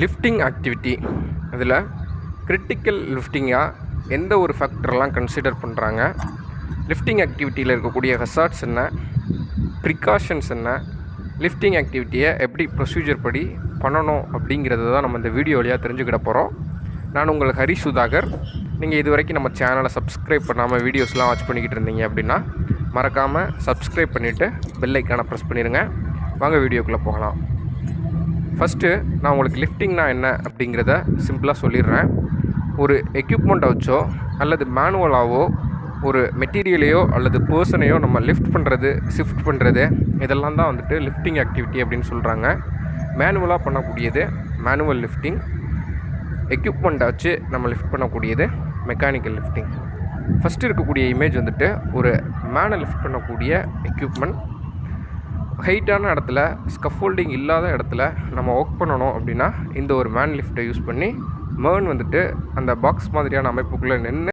Lifting activity இதில் critical லிஃப்டிங்காக எந்த ஒரு ஃபேக்டர்லாம் கன்சிடர் பண்ணுறாங்க, லிஃப்டிங் ஆக்டிவிட்டியில் இருக்கக்கூடிய ஹசார்ட்ஸ் என்ன, ப்ரிகாஷன்ஸ் என்ன, லிஃப்டிங் ஆக்டிவிட்டியை எப்படி ப்ரொசீஜர் படி பண்ணணும் அப்படிங்கிறது தான் நம்ம இந்த வீடியோ வழியாக தெரிஞ்சுக்கிட போகிறோம். நான் உங்கள் ஹரி சுதாகர். நீங்கள் இது வரைக்கும் நம்ம சேனலை சப்ஸ்கிரைப் பண்ணாமல் வீடியோஸ்லாம் வாட்ச் பண்ணிக்கிட்டு இருந்தீங்க அப்படின்னா மறக்காமல் சப்ஸ்கிரைப் பண்ணிவிட்டு பெல் ஐக்கானை ப்ரெஸ் பண்ணிடுங்க. வாங்க வீடியோக்குள்ளே போகலாம். ஃபஸ்ட்டு நான் உங்களுக்கு லிஃப்டிங்னா என்ன அப்படிங்கிறத சிம்பிளாக சொல்லிடுறேன். ஒரு எக்யூப்மெண்ட்டை வச்சோ அல்லது மேனுவலாகவோ ஒரு மெட்டீரியலையோ அல்லது பர்சனையோ நம்ம லிஃப்ட் பண்ணுறது, ஷிஃப்ட் பண்ணுறது, இதெல்லாம் தான் வந்துட்டு லிஃப்டிங் ஆக்டிவிட்டி அப்படின்னு சொல்கிறாங்க. மேனுவலாக பண்ணக்கூடியது மேனுவல் லிஃப்டிங், எக்யூப்மெண்ட்டை வச்சு நம்ம லிஃப்ட் பண்ணக்கூடியது மெக்கானிக்கல் லிஃப்டிங். ஃபஸ்ட்டு இருக்கக்கூடிய இமேஜ் வந்துட்டு ஒரு மேனை லிஃப்ட் பண்ணக்கூடிய எக்யூப்மெண்ட். ஹைட்டான இடத்துல, ஸ்கஃபோல்டிங் இல்லாத இடத்துல நம்ம ஒர்க் பண்ணணும் அப்படின்னா இந்த ஒரு மேன் லிஃப்ட்டை யூஸ் பண்ணி மேன் வந்துட்டு அந்த பாக்ஸ் மாதிரியான அமைப்புக்குள்ளே நின்று